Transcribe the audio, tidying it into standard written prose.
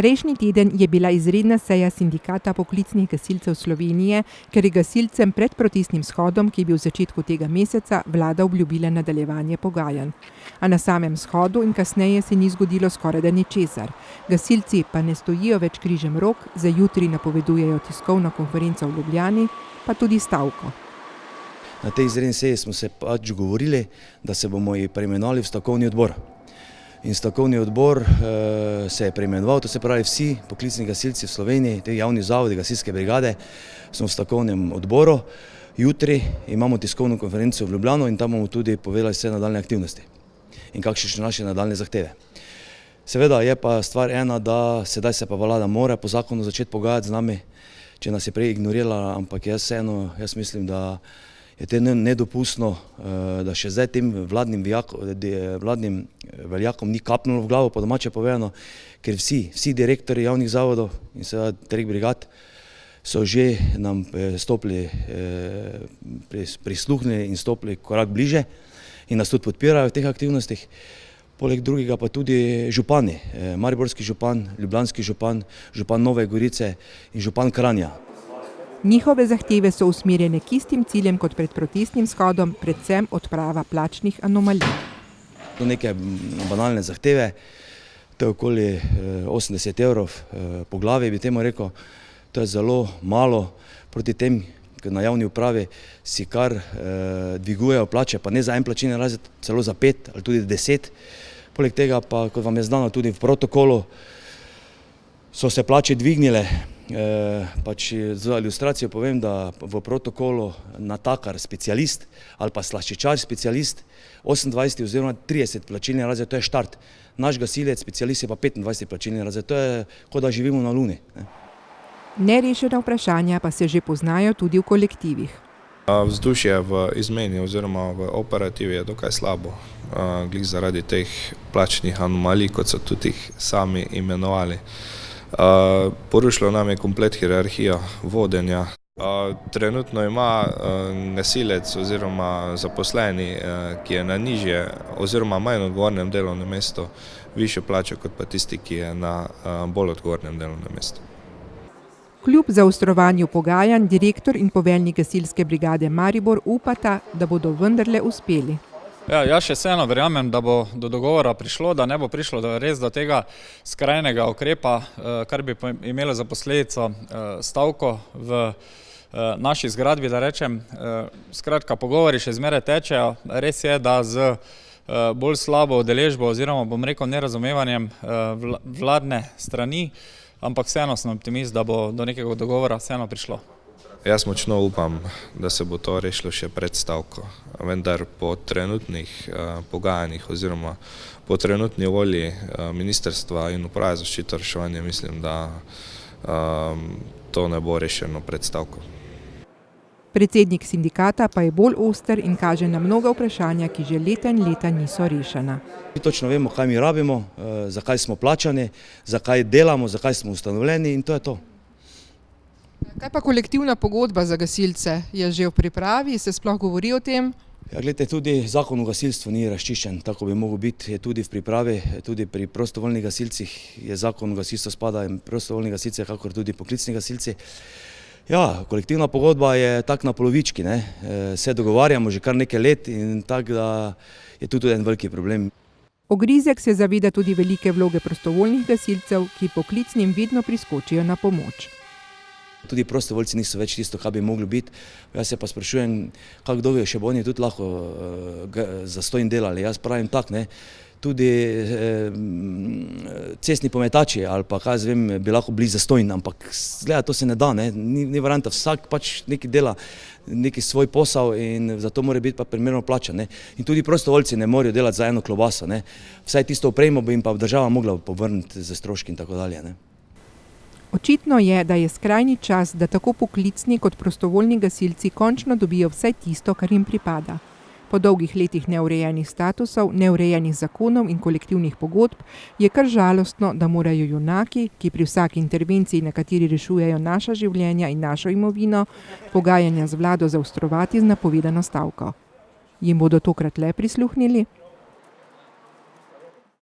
Prejšnji teden je bila izredna seja Sindikata poklicnih gasilcev Slovenije, ker je gasilcem pred protestnim shodom, ki je bil v začetku tega meseca, vlada obljubila nadaljevanje pogajanj. A na samem shodu in kasneje se ni zgodilo skorajda ničesar. Gasilci pa ne stojijo več križem rok, za jutri napovedujejo tiskovno konferenco v Ljubljani, pa tudi stavko. Na tej izredni seji smo se pač dogovorili, da se bomo preimenovali v stavkovni odbor. In stavkovni odbor se je preimenoval, to se pravi vsi poklicni gasilci v Sloveniji, te javni zavodi, gasilske brigade, smo v stavkovnem odboru. Jutri imamo tiskovno konferenco v Ljubljano in tam bomo tudi povedali vse nadaljne aktivnosti in kakšne so naše nadaljne zahteve. Seveda je pa stvar ena, da sedaj se pa vlada mora po zakonu začeti pogajati z nami, če nas je prej ignorirala, ampak jaz mislim, da je to nedopustno, da še zdaj tem vladnim veljakom ni kapnulo v glavo, po domače povedano, ker vsi direktorji javnih zavodov in seveda treh brigad so že nam prisluhnili in stopili korak bliže in nas tudi podpirajo v teh aktivnostih. Poleg drugega pa tudi župani, mariborski župan, ljubljanski župan, župan Nove Gorice in župan Kranja. Njihove zahteve so usmerjene k istim ciljem kot pred protestnim shodom, predvsem odprava plačnih anomalij. To neke banalne zahteve, to je okoli 80 evrov po glavi, bi temu rekel. To je zelo malo proti tem, ker na javni upravi si kar dvigujejo plače, pa ne za en plačilni razred, celo za 5 ali tudi 10. Poleg tega pa, kot vam je znano, tudi v protokolu so se plače dvignile. Pač za ilustracijo povem, da v protokolu natakar specialist ali pa slaščičar specialist 28 oziroma 30 plačilni razred, to je štart. Naš gasilec specialist je pa 25 plačilni razred, to je kot da živimo na Luni. Nerešena vprašanja pa se že poznajo tudi v kolektivih. Vzdušje v izmeni oziroma v operativi je dokaj slabo, glih zaradi teh plačnih anomalij, kot so tudi jih sami imenovali. Porušilo nam je komplet hierarhija vodenja. Trenutno ima gasilec oziroma zaposleni, ki je na nižje oziroma manj odgovornem delovnem mestu, višjo plačo kot pa tisti, ki je na bolj odgovornem delovnem mestu. Kljub zaostrovanju pogajanj direktor in poveljnik gasilske brigade Maribor upata, da bodo vendarle uspeli. Jaz še vseeno verjamem, da bo do dogovora prišlo, da ne bo prišlo res do tega skrajnega ukrepa, kar bi imelo za posledico stavko v naši zgradbi, da rečem. Skratka, pogovori še zmeraj tečejo. Res je, da z bolj slabo udeležbo oziroma, bom rekel, nerazumevanjem vladne strani, ampak vseeno sem optimist, da bo do nekega dogovora vseeno prišlo. Jaz močno upam, da se bo to rešilo še pred stavko, vendar po trenutnih pogajanjih oziroma po trenutni volji Ministrstva in Uprave za zaščito in reševanje mislim, da to ne bo rešeno pred stavko. Predsednik sindikata pa je bolj oster in kaže na mnoga vprašanja, ki že leta in leta niso rešena. Mi točno vemo, kaj mi rabimo, zakaj smo plačani, zakaj delamo, zakaj smo ustanovljeni in to je to. Kaj pa kolektivna pogodba za gasilce? Je že v pripravi? Se sploh govori o tem? Ja, gledajte, tudi zakon o gasilstvu ni razčiščen, tako bi mogel biti, je tudi v pripravi, tudi pri prostovoljnih gasilcih je zakon o gasilstvu spada in prostovoljni gasilci, kakor tudi poklicni gasilci. Ja, kolektivna pogodba je tak na polovički, se dogovarjamo že kar nekaj let in tako da je tudi en veliki problem. Ogrizek se zaveda tudi velike vloge prostovoljnih gasilcev, ki poklicnim vedno priskočijo na pomoč. Tudi prostovoljci niso več tisto, kar bi mogli biti. Jaz se pa sprašujem, kako dolgo še bo oni tudi lahko zastonj delali. Jaz pravim tak, tudi cestni pometači ali pa kaj zvem, bi lahko bili zastonj, ampak gleda, to se ne da, ni varianta, vsak pač neki dela neki svoj posel in zato mora biti pa primerno plačan. In tudi prostovoljci ne morajo delati za eno klobaso, vsaj tisto opremo bi jim pa država mogla povrniti za stroški in tako dalje. Očitno je, da je skrajni čas, da tako poklicni kot prostovoljni gasilci končno dobijo vsaj tisto, kar jim pripada. Po dolgih letih neurejenih statusov, neurejenih zakonov in kolektivnih pogodb je kar žalostno, da morajo junaki, ki pri vsaki intervenciji, na kateri rešujejo naša življenja in našo imovino, pogajanja z vlado zaostrovati z napovedano stavko. Jim bodo tokrat le prisluhnili?